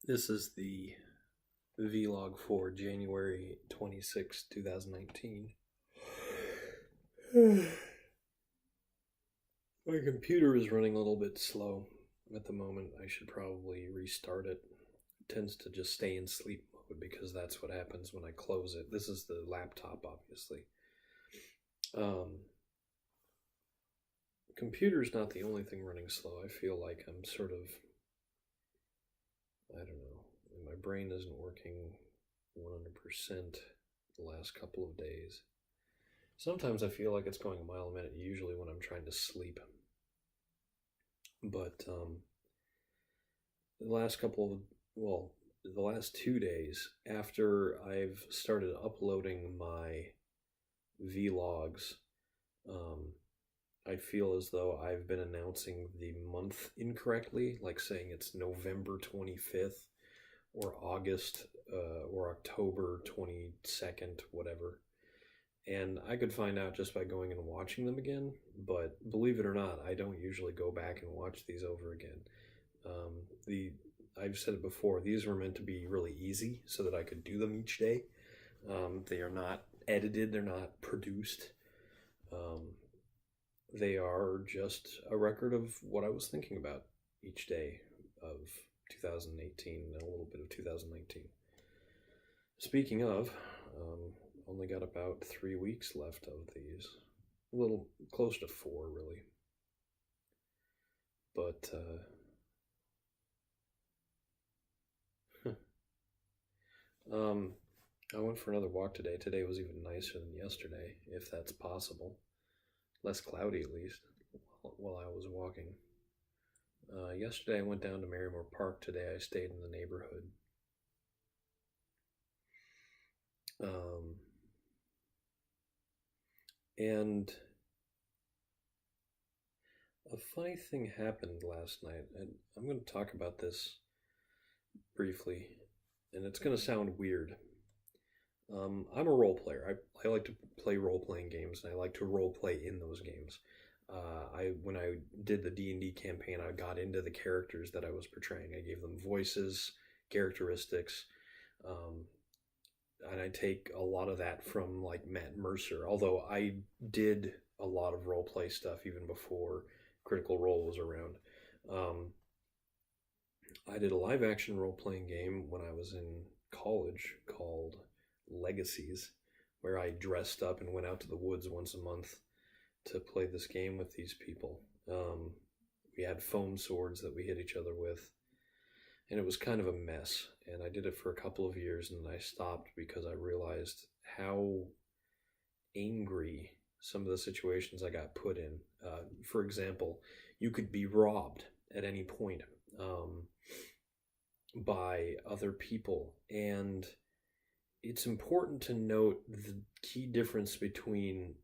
This is the vlog for January 26, 2019. My computer is running a little bit slow at the moment. I should probably restart it. It tends to just stay in sleep mode because that's what happens when I close it. This is the laptop, obviously. Computer's not the only thing running slow. I feel like I'm sort of, I don't know, my brain isn't working 100% the last couple of days. Sometimes I feel like it's going a mile a minute, usually when I'm trying to sleep. But the last the last 2 days after I've started uploading my vlogs, I feel as though I've been announcing the month incorrectly, like saying it's November 25th or August or October 22nd, whatever. And I could find out just by going and watching them again, but believe it or not, I don't usually go back and watch these over again. I've said it before, these were meant to be really easy so that I could do them each day. They are not edited, they're not produced. They are just a record of what I was thinking about each day of 2018 and a little bit of 2019. Speaking of, only got about 3 weeks left of these. A little close to 4, really. But, I went for another walk today. Today was even nicer than yesterday, if that's possible. Less cloudy, at least, while I was walking. Yesterday I went down to Marymore Park. Today I stayed in the neighborhood. And a funny thing happened last night, and I'm going to talk about this briefly, and it's going to sound weird. I'm a role player. I like to play role-playing games, and I like to role-play in those games. When I did the D&D campaign, I got into the characters that I was portraying. I gave them voices, characteristics, and I take a lot of that from like Matt Mercer. Although I did a lot of role play stuff even before Critical Role was around. I did a live action role playing game when I was in college called Legacies, where I dressed up and went out to the woods once a month to play this game with these people. We had foam swords that we hit each other with, and it was kind of a mess. And I did it for a couple of years, and then I stopped because I realized how angry some of the situations I got put in. For example, you could be robbed at any point by other people, and it's important to note the key difference between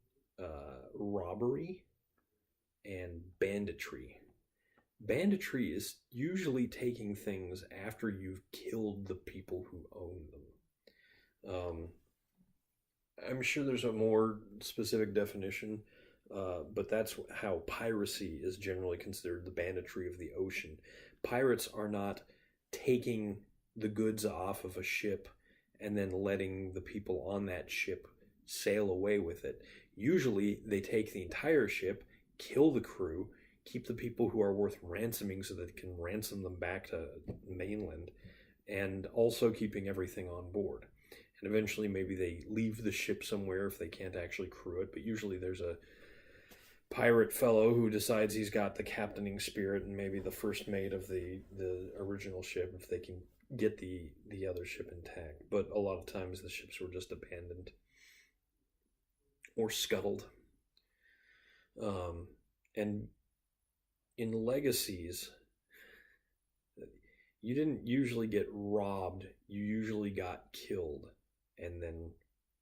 robbery and banditry. Banditry is usually taking things after you've killed the people who own them. I'm sure there's a more specific definition, but that's how piracy is generally considered, the banditry of the ocean. Pirates are not taking the goods off of a ship and then letting the people on that ship sail away with it. Usually they take the entire ship, kill the crew, keep the people who are worth ransoming so that they can ransom them back to mainland, and also keeping everything on board. And eventually maybe they leave the ship somewhere if they can't actually crew it, but usually there's a pirate fellow who decides he's got the captaining spirit and maybe the first mate of the original ship if they can get the other ship intact. But a lot of times the ships were just abandoned or scuttled. And in Legacies, you didn't usually get robbed, you usually got killed, and then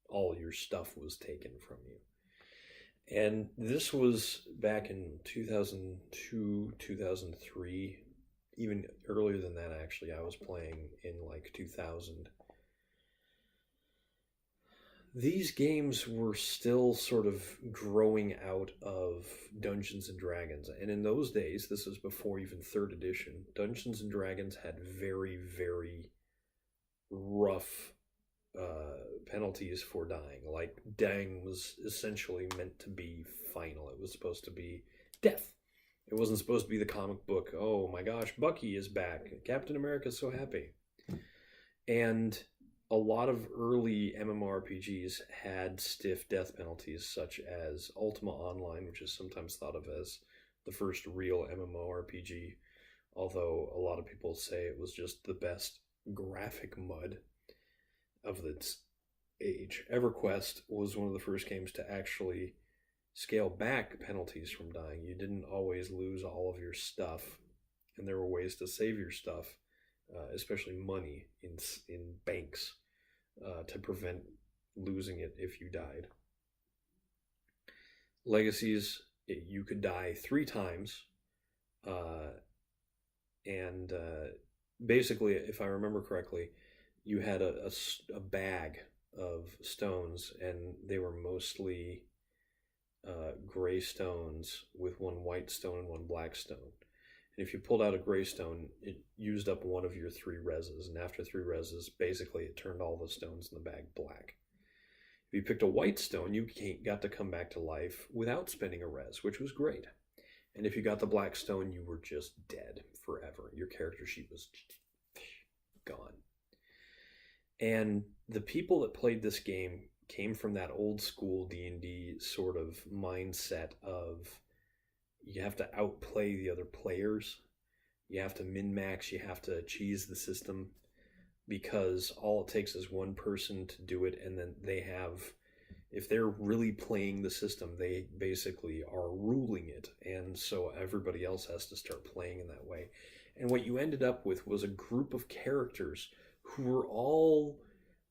all your stuff was taken from you. And this was back in 2002, 2003, even earlier than that, actually. I was playing in like 2000. these games were still sort of growing out of Dungeons and Dragons. And in those days, this was before even third edition, Dungeons and Dragons had very, very rough penalties for dying. Like, dying was essentially meant to be final. It was supposed to be death. It wasn't supposed to be the comic book, oh my gosh, Bucky is back. Captain America's so happy. And a lot of early MMORPGs had stiff death penalties, such as Ultima Online, which is sometimes thought of as the first real MMORPG, although a lot of people say it was just the best graphic mud of its age. EverQuest was one of the first games to actually scale back penalties from dying. You didn't always lose all of your stuff, and there were ways to save your stuff, especially money in banks, to prevent losing it if you died. Legacies, you could die 3 times, and basically, if I remember correctly, you had a bag of stones, and they were mostly gray stones with 1 white stone and 1 black stone. And if you pulled out a gray stone, it used up 1 of your 3 reses, and after 3 reses, basically it turned all the stones in the bag black. If you picked a white stone, you got to come back to life without spending a res, which was great. And if you got the black stone, you were just dead forever. Your character sheet was gone. And the people that played this game came from that old school D&D sort of mindset of you have to outplay the other players. You have to min-max. You have to cheese the system, because all it takes is one person to do it, and then they have, if they're really playing the system, they basically are ruling it, and so everybody else has to start playing in that way. And what you ended up with was a group of characters who were all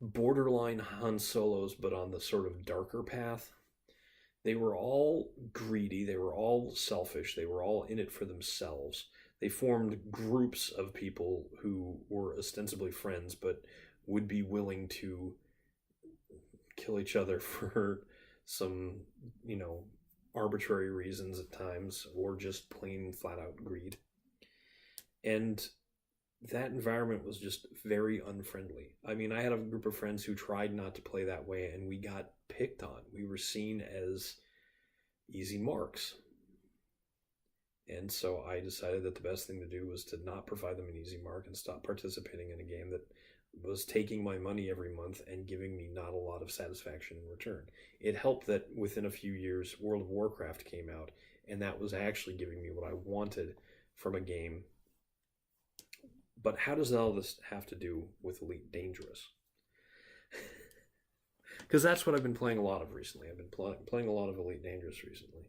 borderline Han Solos, but on the sort of darker path. They were all greedy, they were all selfish, they were all in it for themselves. They formed groups of people who were ostensibly friends, but would be willing to kill each other for some, arbitrary reasons at times, or just plain flat out greed. And that environment was just very unfriendly. I mean, I had a group of friends who tried not to play that way, and we got picked on. We were seen as easy marks. And so I decided that the best thing to do was to not provide them an easy mark and stop participating in a game that was taking my money every month and giving me not a lot of satisfaction in return. It helped that within a few years, World of Warcraft came out, and that was actually giving me what I wanted from a game. But how does all this have to do with Elite Dangerous? Because that's what I've been playing a lot of recently. I've been playing a lot of Elite Dangerous recently.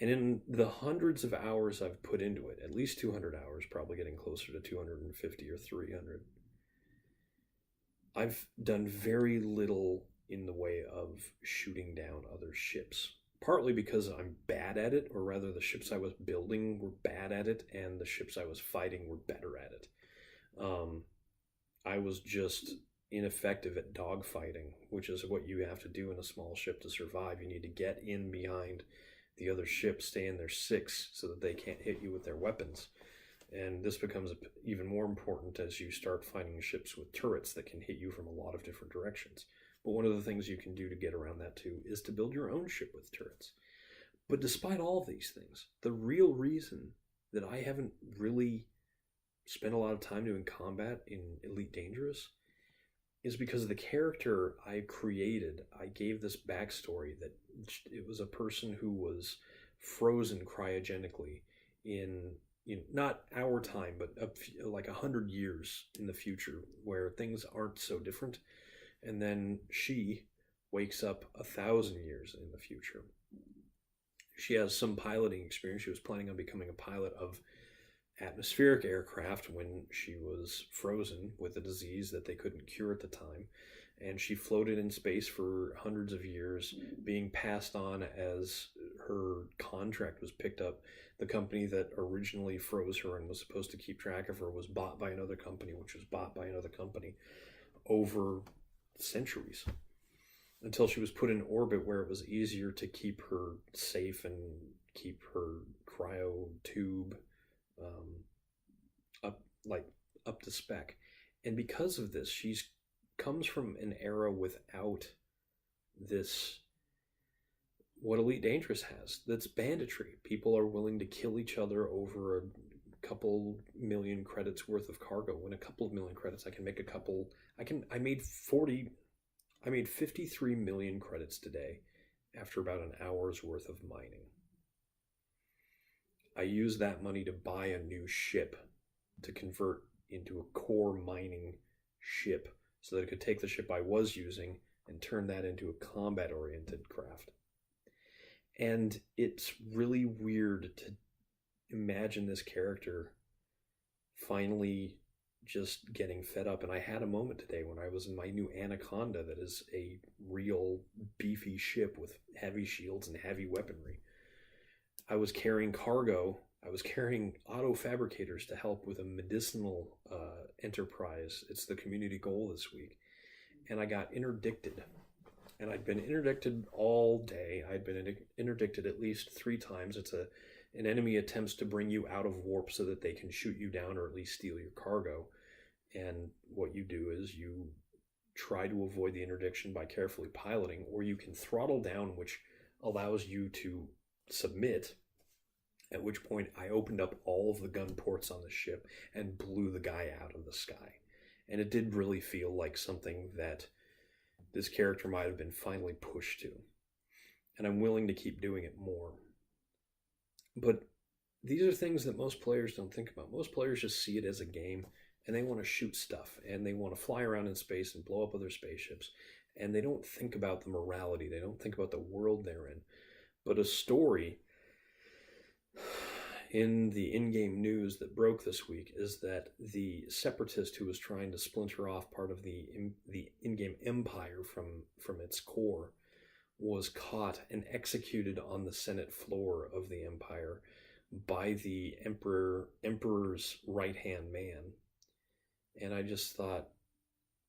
And in the hundreds of hours I've put into it, at least 200 hours, probably getting closer to 250 or 300, I've done very little in the way of shooting down other ships. Partly because I'm bad at it, or rather the ships I was building were bad at it, and the ships I was fighting were better at it. I was just ineffective at dogfighting, which is what you have to do in a small ship to survive. You need to get in behind the other ship, stay in their 6 so that they can't hit you with their weapons. And this becomes even more important as you start finding ships with turrets that can hit you from a lot of different directions. But one of the things you can do to get around that too is to build your own ship with turrets. But despite all these things, the real reason that I haven't really spent a lot of time doing combat in Elite Dangerous is because of the character I created. I gave this backstory that it was a person who was frozen cryogenically in not our time, but like 100 years in the future, where things aren't so different. And then she wakes up 1,000 years in the future. She has some piloting experience. She was planning on becoming a pilot of atmospheric aircraft when she was frozen with a disease that they couldn't cure at the time. And she floated in space for hundreds of years, being passed on as her contract was picked up. The company that originally froze her and was supposed to keep track of her was bought by another company, which was bought by another company over centuries. until she was put in orbit where it was easier to keep her safe and keep her cryo tube um, up like up to spec. And because of this, she's comes from an era without this what Elite Dangerous has. That's banditry. People are willing to kill each other over a couple million credits worth of cargo. In a couple of million credits, I can make a couple. I made 40. I made 53 million credits today after about an hour's worth of mining. I used that money to buy a new ship to convert into a core mining ship so that I could take the ship I was using and turn that into a combat oriented craft. And it's really weird to imagine this character finally just getting fed up. And I had a moment today when I was in my new Anaconda that is a real beefy ship with heavy shields and heavy weaponry. I was carrying cargo. I was carrying auto fabricators to help with a medicinal enterprise. It's the community goal this week. And I got interdicted. And I'd been interdicted all day. I'd been interdicted at least 3 times. It's an enemy attempts to bring you out of warp so that they can shoot you down or at least steal your cargo. And what you do is you try to avoid the interdiction by carefully piloting, or you can throttle down, which allows you to submit, at which point I opened up all of the gun ports on the ship and blew the guy out of the sky. And it did really feel like something that this character might have been finally pushed to. And I'm willing to keep doing it more. But these are things that most players don't think about. Most players just see it as a game, and they want to shoot stuff, and they want to fly around in space and blow up other spaceships. And they don't think about the morality. They don't think about the world they're in. But a story in the in-game news that broke this week is that the separatist who was trying to splinter off part of the in-game empire from its core was caught and executed on the Senate floor of the empire by the emperor's right-hand man. And I just thought,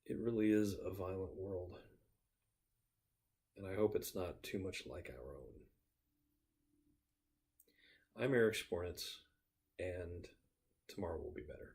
it really is a violent world. And I hope it's not too much like our own. I'm Eric Spornitz, and tomorrow will be better.